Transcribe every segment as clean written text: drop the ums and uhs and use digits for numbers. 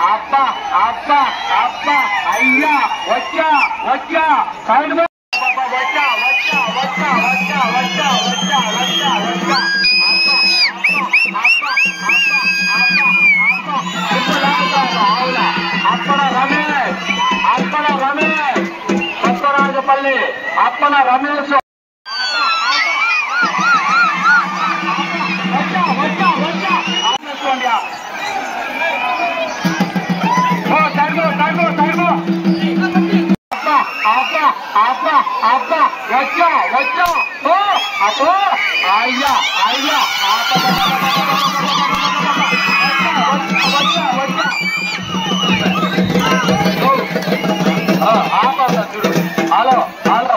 అబ్బా అబ్బా అబ్బా అయ్యా వచ్చా వచ్చా సైడ్ వచ్చా వచ్చా వచ్చా వచ్చా వచ్చా వచ్చా వచ్చా వచ్చా అప్పన రమేష్ అప్పన రమేష్ కొత్తరాజపల్లి అప్పన రమేష్ అబ్బా వచ్చా వచ్చా అబ్బో అయ్యా అయ్యా చూడు హలో హలో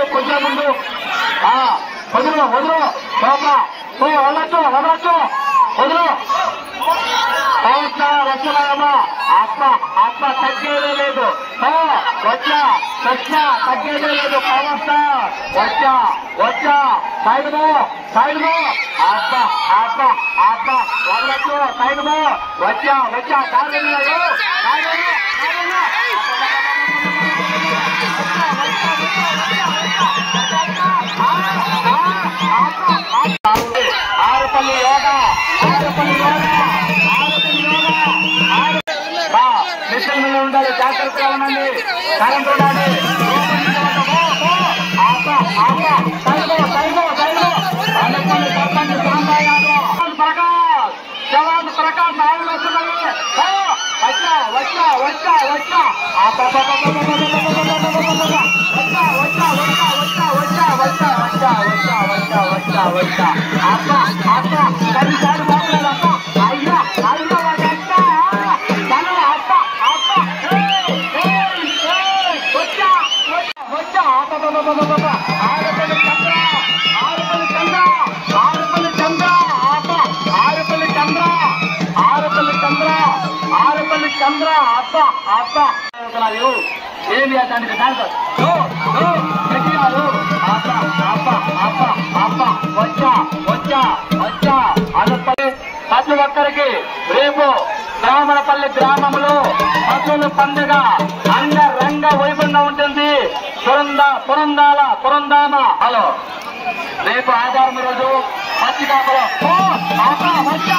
కొంచెం ముందు వదులు వదులు వదలొచ్చు వదలొచ్చు వదులు రచనామా అప్ప అప్ప తగ్గేదే లేదు వచ్చా కృష్ణ తగ్గేదే లేదు పవన్ వచ్చా వచ్చా సైడ్ సైడ్ అప్ప అప్ప అప్ప వదలొచ్చు సైడ్ వచ్చా వచ్చా ఆరుపల్లి యోగా ఆరుపల్లి యోగా ఆరుపల్లి యోగా మిషన్ మీద ఉండాలి జాగ్రత్తగా ఉండండి కరెంట్ ఉండాలి ప్రకాష్ జవాన్ ప్రకాష్ ఆవులు వస్తున్నాయి వచ్చా వచ్చా వచ్చా వచ్చా వచ్చా అప్ప అప్ప పదిసార్లు బాగులేదు అప్ప అయ్యా అయ్యా అప్ప అప్ప వచ్చా వచ్చా ఆరుపల్లి చంద్ర ఆరుపల్లి చంద్ర ఆరుపల్లి చంద్ర అప్ప ఆరుపల్లి చంద్ర ఆరుపల్లి చంద్ర ఆరుపల్లి చంద్ర అప్ప అప్ప ఏమి దానికి అప్ప అప్ప అప్ప అప్ప వచ్చా వచ్చా వచ్చా అనపల్లి ప్రతి ఒక్కరికి రేపు బ్రాహ్మణపల్లి గ్రామంలో పశువుల పండుగ అంగరంగ వైభవంగా ఉంటుంది. పురందామ హలో రేపు ఆదివారం రోజు పచ్చికాపురం వచ్చా